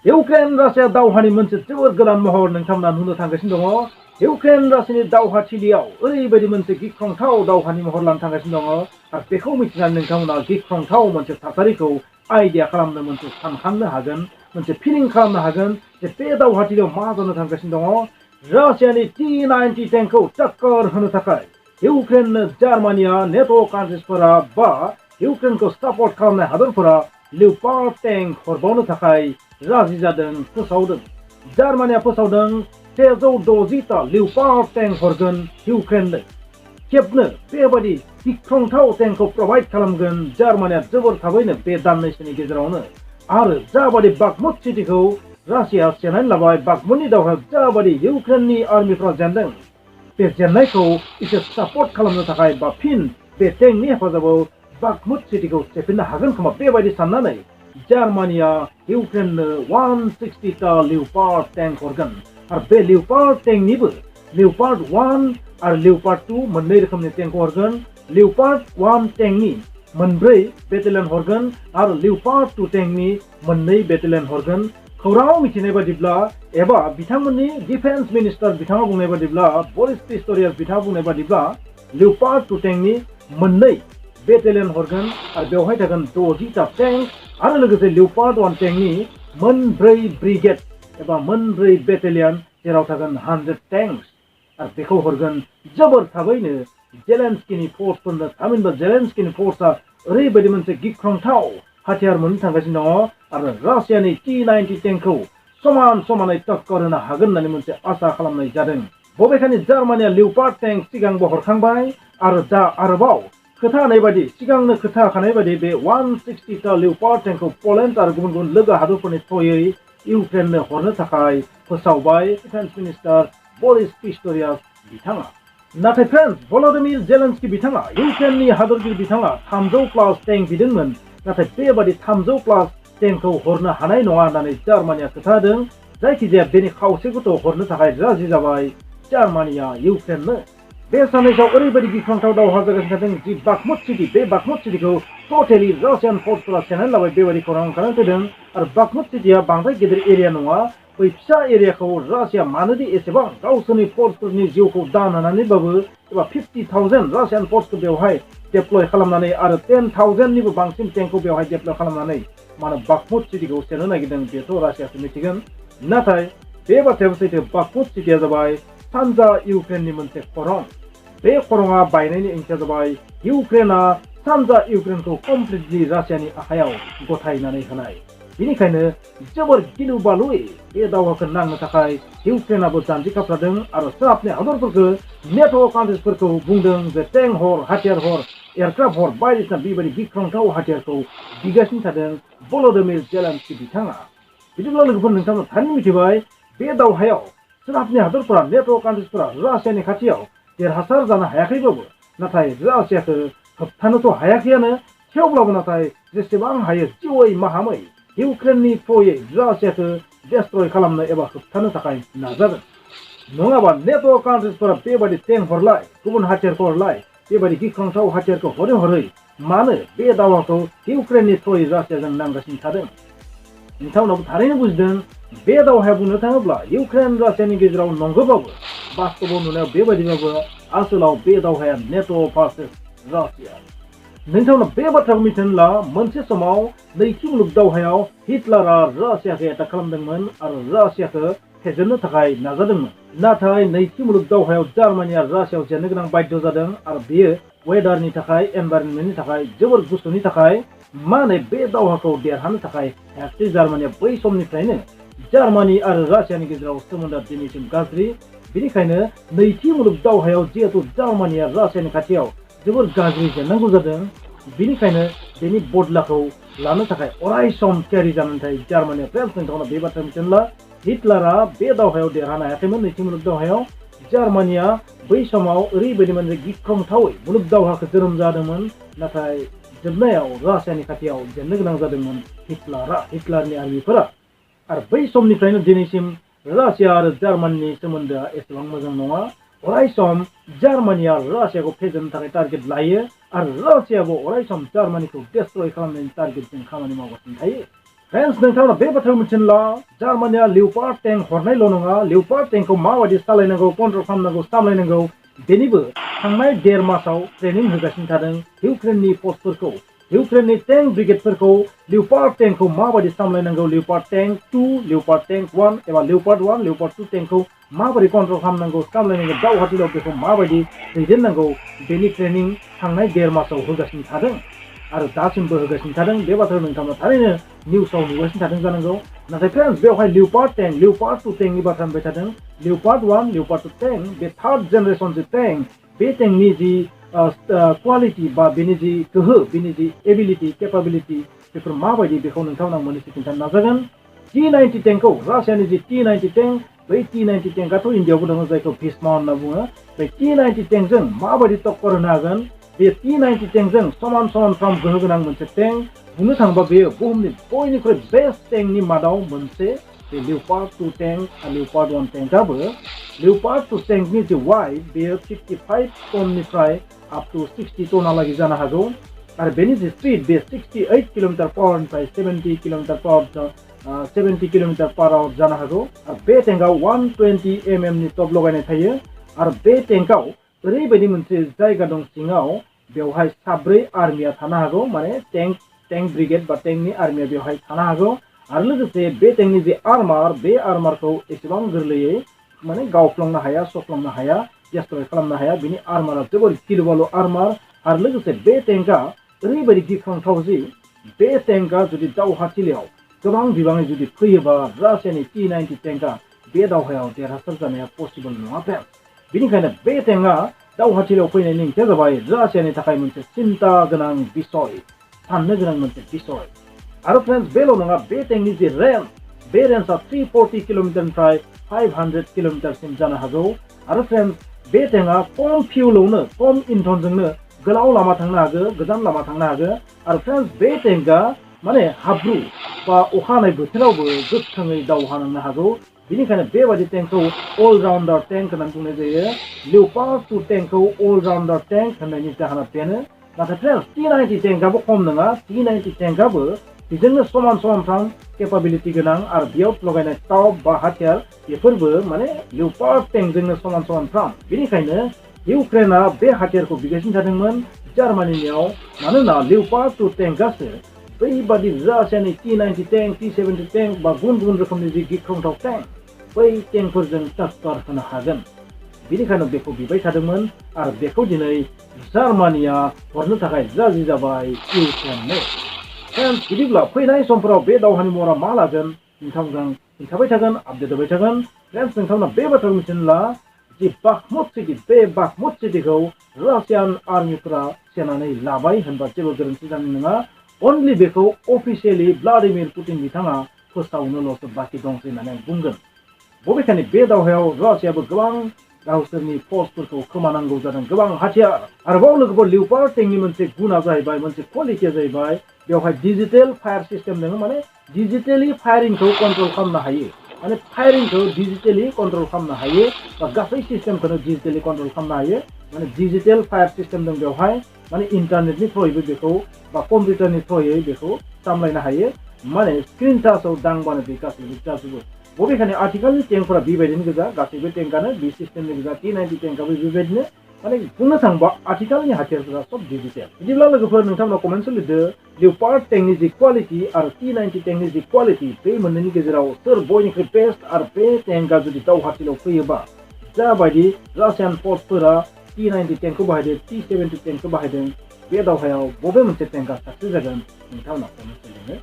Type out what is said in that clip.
Ukraine Russia दावहानि मोनसे जोबोर गोदान महर नोंथांमोना नुनो थांगासिनो दङ। इउक्रेन रासियानि दावहाथिलियाव ओरैबायदि मोनसे गिख्रंथाव दावहानि महर लानो थांगासिनो दङ आरो बेखौ मिथिनानै नोंथांमोना गिख्रंथाव मोनसे थासारिखौ आइडिया खालामनो मोनसे सानखांनो हागोन, मोनसे फिलिं खालामनो हागोन जे बे दावहाथिलियाव मा जानो थांगासिनो दङ। रासियानि T-90 टेंकखौ टक्कर होनो थाखाय इउक्रेननो जार्मानिया नेटो कान्ट्रिसफोरा बा इउक्रेनखौ सापर्ट खालामनाय हादरफोरा लिउपार्ड टेंक हरबावनो थाखाय राजि जादों, फोसावदों। जार्मानिया फोसावदों 160टा लिउपार्ड टेंक हरगोन इउक्रेननो। खेबनो बेबादि गिख्रंथाव टेंकखौ प्रभाइड खालामगोन जार्मानिया जोबोर थाबैनो बे दाननैसोनि गेजेरावनो। आरो जाबादि बाखमुट सिटिखौ रासिया सेनानै लाबाय, बाखमुटनि दावहायाव जाबादि इउक्रेननि आर्मिफ्रा जेनदों, बे जेननायखौ एसे सापर्ट खालामनो थाखाय बा फिन बे टेंकनि हेफाजाबाव बाखमुट सिटिखौ सेफिननो हागोन खोमा बेबायदि साननानै जार्मानिया इउक्रेननो 160टा लिउपार्ड टेंक हरगोन। आरो बे लिउपार्ड टेंकनिबो लिउपार्ड 1 आरो लिउपार्ड 2 मोननै रोखोमनि टेंक हरगोन। लिउपार्ड 1 टेंकनि मोनब्रै बेटेलियन हरगोन आरो लिउपार्ड 2 टेंकनि मोननै बेटेलियन हरगोन। खौराङाव मिथिनाय बादिब्ला एबा बिथांमोननि डिफेन्स मिनिस्टार बिथाङा बुंनाय बादिब्ला, बरिस पिस्टरियास बिथाङा बुंनाय बादिब्ला लिउपार्ड 2 टेंकनि मोननै बेटेलियन हरगोन आरो बेवहाय थागोन 60टा टेंक आरो लोगोसे लिउपार्ड 1 टेंकनि मोनब्रै ब्रिगेड एबा मोनब्रै बेटेलियन, जेराव थागोन 100 टेंक्स आरो बेखौ हरगोन जोबोर थाबैनो जेलेन्स्किनि फोर्सफोरनो। थामहिनबा जेलेन्स्किनि फोर्सआ ओरैबायदि मोनसे गिख्रंथाव हाथियार मोननो थांगासिनो दङ आरो रासियानि T-90 टेंकखौ समान समानै टक्कर होनो हागोन होननानै मोनसे आसा खालामनाय जादों। बबेखानि जार्मानिया लिउपार्ड टेंक सिगांबो हरखांबाय आरो दा आरोबाव खोथा होनाय बायदि, सिगांनो खोथा होखानाय बायदि बे 160टा लिउपार्ड टेंकखौ पलेन्ड आरो गुबुन गुबुन लोगो हादरफोरनि थ्रुयै इउक्रेननो हरनो थाखाय फोसावबाय डिफेन्स मिनिस्टार बरिस पिस्टरियास बिथाङा। नाथाय फ्रेन्ड्स, भल'दिमिर जेलेन्स्कि बिथाङा, इउक्रेननि हादरगिरि बिथाङा 300+ टेंक बिदोंमोन। नाथाय बेबादि 300+ टेंकखौ हरनो हानाय नङा होननानै जार्मानिया खोथा होदों। जायखिजाया बेनि खावसेखौथ' हरनो थाखाय राजि जाबाय जार्मानिया इउक्रेननो। बे साननैसोआव ओरैबायदि गिख्रंथाव दावहा जागासिनो थादों जि बाखमुट सिटि, बे बाखमुट सिटिखौ टटेलि रासियान फोर्सफोरा सेनानै लाबाय बेबायदि खौरां ओंखारनानै फैदों। आरो बाखमुट सिटिया बांद्राय गेदेर एरिया नङा। बै फिसा एरियाखौ रासिया मानोदि एसेबां गावसोरनि फोर्सफोरनि जिउखौ दान होनानैबाबो एबा 50,000 रासियान फोर्सखौ बेवहाय डेप्लय खालामनानै आरो 10,000निबो बांसिन टेंकखौ बेवहाय डेप्लय खालामनानै मानो बाखमुट सिटिखौ सेनो नागिरदों बेथ' रासियासो मिथिगोन। नाथाय बे बाथ्रायाबो सैथो, बाखमुट सिटिया जाबाय सानजा इउक्रेननि मोनसे खरं। बे खरंआ बायनायनि ओंथिया जाबाय इउक्रेना सानजा इउक्रेनखौ कमप्लिटलि रासियानि आखायाव गथायनानै होनाय। बेनिखायनो जोबोर गिलु बालुयै बे दावहाखौ नांनो थाखाय इउक्रेनाबो जानजि खाफ्रादों आरो सोनाबनि हादरफोरखौ नेट' कान्ट्रिसफोरखौ बुंदों जे टेंक हर, हाथियार हर, एयारक्राफ्ट हर, बायदिसिना बेबायदि गिख्रंथाव हाथियारखौ बिगासिनो थादों भल'दिमिर जेलेन्स्कि बिथाङा। बिदिब्ला लोगोफोर, नोंथांमोना थारैनो मिथिबाय बे दावहायाव सोनाबनि हादरफोरा नेट' कान्ट्रिसफोरा रासियानि खाथियाव देरहासार जानो हायाखैबाबो, नाथाय रासियाखौ होबथानोथ' हायाखैयानो। थेवब्लाबो नाथाय जेसेबां हायो जिउयै माहामै इउक्रेननि थ्रुयै रासियाखौ डेस्ट्रय खालामनो एबा होबथानो थाखाय नाजागोन। नङाबा नेट' कान्ट्रिसफोरा बेबायदि टेंक हरलाय, गुबुन हाथियारखौ हरलाय, बेबायदि गिख्रंथाव हाथियारखौ हरै हरै मानो बे दावहाखौ इउक्रेननि थ्रुयै रासियाजों नांगासिनो थादों। नोंथांमोनाबो थारैनो बुजिदों बे दावहाया बुंनो थाङोब्ला इउक्रेन रासियानि गेजेराव नंगौबाबो, बास्तबाव नुनायाव बेबायदिबाबो आसोलाव बे दावहाया नेट' भार्सेस रासिया। नोंथांमोना बे बाथ्राखौ मिथिनोब्ला मोनसे समाव नैथि मुलुग दावहायाव हिटलारा रासियाखौ एटाक खालामदोंमोन आरो रासियाखौ फेजेननो थाखाय नाजादोंमोन। नाथाय नैथि मुलुग दावहायाव जार्मानिया रासियाव जेननो गोनां बाध्य जादों आरो बेयो वेदारनि थाखाय, एनभाइरनमेन्टनि थाखाय, जोबोर गुसुनि थाखाय माने बे दावहाखौ देरहानो थाखाय हायाखिसै जार्मानिया। बै समनिफ्रायनो जार्मानि आरो रासियानि गेजेराव सोमोन्दोआ दिनैसिम गाज्रि। बेनिखायनो नैथि मुलुग दावहायाव जिहेतु जार्मानिया रासियानि खाथियाव जोबोर गाज्रि जेननांगौ जादों, बेनिखायनो बेनि बदलाखौ लानो थाखाय अराय सम थियारि जानानै थायो जार्मानिया। फ्रेन्ड्स, नोंथांमोना बे बाथ्रा मिथिनोब्ला हिटलारा बे दावहायाव देरहानो हायाखैमोन नैथि मुलुग दावहायाव। जार्मानिया बै समाव ओरैबायदि मोनसे गिख्रंथावै मुलुग दावहाखौ जोनोम जादोंमोन, नाथाय जोबनायाव रासियानि खाथियाव जेननो गोनां जादोंमोन हिटलारनि आर्मिफोरा। आरो बै समनिफ्रायनो दिनैसिम रासिया आरो जार्मानिनि सोमोन्दोआ एसेबां मोजां नङा। अराय सम जार्मानिया रासियाखौ फेजेननो थाखाय टारगेट लायो आरो रासियाबो अराय सम जार्मानिखौ डेस्ट्रय खालामनायनि टारगेटजों खामानि मावगासिनो थायो। फ्रेंड्स नोंथांमोना बे बाथ्राखौ मिथिला जार्मानिया लिउपार्ड टेंक हरनायल' नङा लिउपार्ड टेंकखौ माबायदि सालायनांगौ कन्ट्रल खालामनांगौ सामलायनांगौ बेनिबो थांनाय 1.5 मासाव ट्रेनिं होगासिनो थादों इउक्रेननि फर्सफोरखौ इउक्रेननि टेंक ब्रिगेडफोरखौ लिउपार्ड टेंकखौ माबायदि सामलायनांगौ लिउपार्ड टेंक 2 लिउपार्ड टेंक 1 एबा लिउपार्ड 1 लिउपार्ड 2 टेंकखौ माबोरै कन्ट्रल खालामनांगौ सामलायनांगौ दावहाथिलियाव बेखौ माबायदि दैदेननांगौ बेनि ट्रेनिं थांनाय 1.5 मासाव होगासिनो थादों आरो दासिमबो होगासिनो थादों बे बाथ्राखौ नोंथांमोना थारैनो निउसाव नुगासिनो थादों जानांगौ नाथाय फ्रेंड्स बेवहाय लिउपार्ड 2 टेंकनि बाथ्रा होनबाय थादों लिउपार्ड 1 लिउपार्ड 2 टेंक बे 3rd जेनेरेशन टेंक बे टेंकनि जि क्वालिटी बा बेनि जि गोहो बेनि जि एबिलिटी केपाबिलिटी बेफोर माबायदि बेखौ नोंथांमोना मोननैसो खिन्थानो नाजागोन T-90 टेंकखौ रासियानि जि T-90 टेंक बै T-90 टेंकआथ' इन्डियावबो दङ जायखौ भीष्मा होनना बुङो बे T-90 टेंकजों माबायदि टक्कर होनो हागोन बे T-90 टेंकजों समान समानफ्राम गोहो गोनां मोनसे टेंक बुंनो थाङोबा बेयो बुहुमनि बयनिख्रुइ बेस्ट टेंकनि मादाव मोनसे बे लिउपार्ड 2 टेंक आरो लिउपार्ड 1 टेंकआबो लिउपार्ड 2 टेंकनि जि वाइड बेयो 55 टननिफ्राय अप टू 60 टनहालागै जानो हागौ आरो बेनि जि स्पिड बे 68 किलोमिटार पर आवरनिफ्राय 70 किलोमिटार पर आवर जानो हागौ आरो बे टेंकआव 120 mm नि टप लगायनाय थायो आरो बे टेंकआव ओरैबायदि मोनसे जायगा दं सिङाव बेवहाय 4 आर्मिया थानो हागौ माने टेंक ब्रिगेड बा टेंकनि आर्मिया बेवहाय थानो हागौ आरो लोगोसे बे टेंकनि जे आर्मार बे आर्मारखौ एसेबां गोरलैयै माने गावफ्लांनो हाया सफ्लांनो हाया डिस्ट्रय खालामनो हाया बिनि आर्मारा जोबोर गिलुबालु आर्मार आरो लोगोसे बे टेंकआ ओरैबायदि गिख्रंथाव जि बे टेंकआ जुदि दावहाथिलियाव गोबां बिबाङै जुदि फैयोबा रासियानि T-90 टेंकआ बे दावहायाव देरहासार जानाया पसिबल नङा बेनिखायनो बे टेंकआ दावहाथिलियाव फैनायनि ओंथिया जाबाय रासियानि थाखाय मोनसे सिन्ता गोनां बिसय साननो गोनां मोनसे बिसय आरो फ्रेंड्स बेल' नङा बे टेंकनि जे रेन्ज बे रेन्जआ 340 किलोमिटारनिफ्राय 500 किलोमिटारसिम जानो हागौ आरो फ्रेंड्स बे टेंकआ खम फिउलआवनो खम इन्धनजोंनो गोलाव लामा थांनो हागौ गोजान लामा थांनो हागौ आरो फ्रेंड्स बे टेंकआ माने हाब्रु बा अखा हानाय बोथोरावबो गोख्रोङै दावहा नांनो हागौ बेनिखायनो बेबायदि टेंकखौ अलराउन्डार टेंक होननानै बुंनाय जायो लिउपार्ड 2 टेंकखौ अलराउन्डार टेंक होननायनि जाहोना बेनो नाथाय फ्रेंड्स T-90 टेंकआबो खम नङा T-90 टेंकआबो बेजोंनो समान समानफ्राम केपाबिलिटी गोनां आरो बेयाव लगायनाय टप बा हाथियार बेफोरबो माने लिउपार्ड टेंकजोंनो समान समानफ्राम बेनिखायनो इउक्रेना बे हाथियारखौ बिगासिनो थादोंमोन जार्मानियाव मानोना लिउपार्ड 2 टेंकआसो बैबादि रासियानि T-90 टेंक T-70 टेंक बा गुबुन गुबुन रोखोमनि जि गिख्रंथाव टेंक बै टेंकफोरजों टक्कर होनो हागोन बेनिखायनो बेखौ बिबाय थादोंमोन आरो बेखौ दिनै जार्मानिया हरनो थाखाय राजि जाबाय इउक्रेननो फ्रेंड्स बिदिब्ला फैनाय समफोराव बे दावहानि महरा मा लागोन नोंथांमोनजों खिन्थाबाय थागोन आपडेट होबाय थागोन फ्रेंड्स नोंथांमोना बे बाथ्राखौ मिथिनोब्ला जि बाखमुट सिटि बे बाखमुट सिटिखौ रासियान आर्मिफोरा सेनानै लाबाय होनबा जेबो गोरोन्थि जानाय नङा अनलि बेखौ अफिसियेलि व्लादिमिर पुटिन बिथाङा फोसावनोल'सो बाखि दंसै होननानै आं बुंगोन बबेखानि बे दावहायाव रासियाबो गोबां गावसोरनि फर्सफोरखौ खोमानांगौ जादों गोबां हाथियार आरोबाव लोगोफोर लिउपार्ड टेंकनि मोनसे गुना जाहैबाय मोनसे क्वालिटिया जाहैबाय बेवहाय डिजिटेल फायार सिस्टेम दङ माने डिजिटेलि फायारिंखौ कन्ट्रल खालामनो हायो माने फायारिंखौ डिजिटेलि कन्ट्रल खालामनो हायो बा गासै सिस्टेमखौनो डिजिटेलि कन्ट्रल खालामनो हायो माने डिजिटेल फायार सिस्टेम दं बेवहाय माने इन्टारनेटनि थ्रुयैबो बेखौ बा कम्पिउटारनि थ्रुयै बेखौ सामलायनो हायो माने स्क्रिन टाचआव दांबानो बे गासैबो जाजोबो बबेखानि आथिखालनि टेंकफोरा बेबायदिनो गोजा गासैबो टेंकआनो बे सिस्टेमनि गोजा T-90 टेंकआबो बेबायदिनो माने बुंनो थाङोबा आथिखालनि हाथियारफोरा सब डिजिटेल बिदिब्ला लोगोफोर नोंथांमोना कमेन्टआव लिरदो लिउपार्ड टेंकनि जि क्वालिटी आरो T-90 टेंकनि जि क्वालिटी बे मोननैनि गेजेराव सोर बयनिख्रुइ बेस्ट आरो बे टेंकआ जुदि दावहाथिलियाव फैयोबा जाबायदि रासियान फर्सफोरा T-90 टेंकखौ बाहायदों T-70 टेंकखौ बाहायदों बे दावहायाव बबे मोनसे टेंकआ साक्सेस जागोन नोंथांमोना कमेन्टआव लिरदो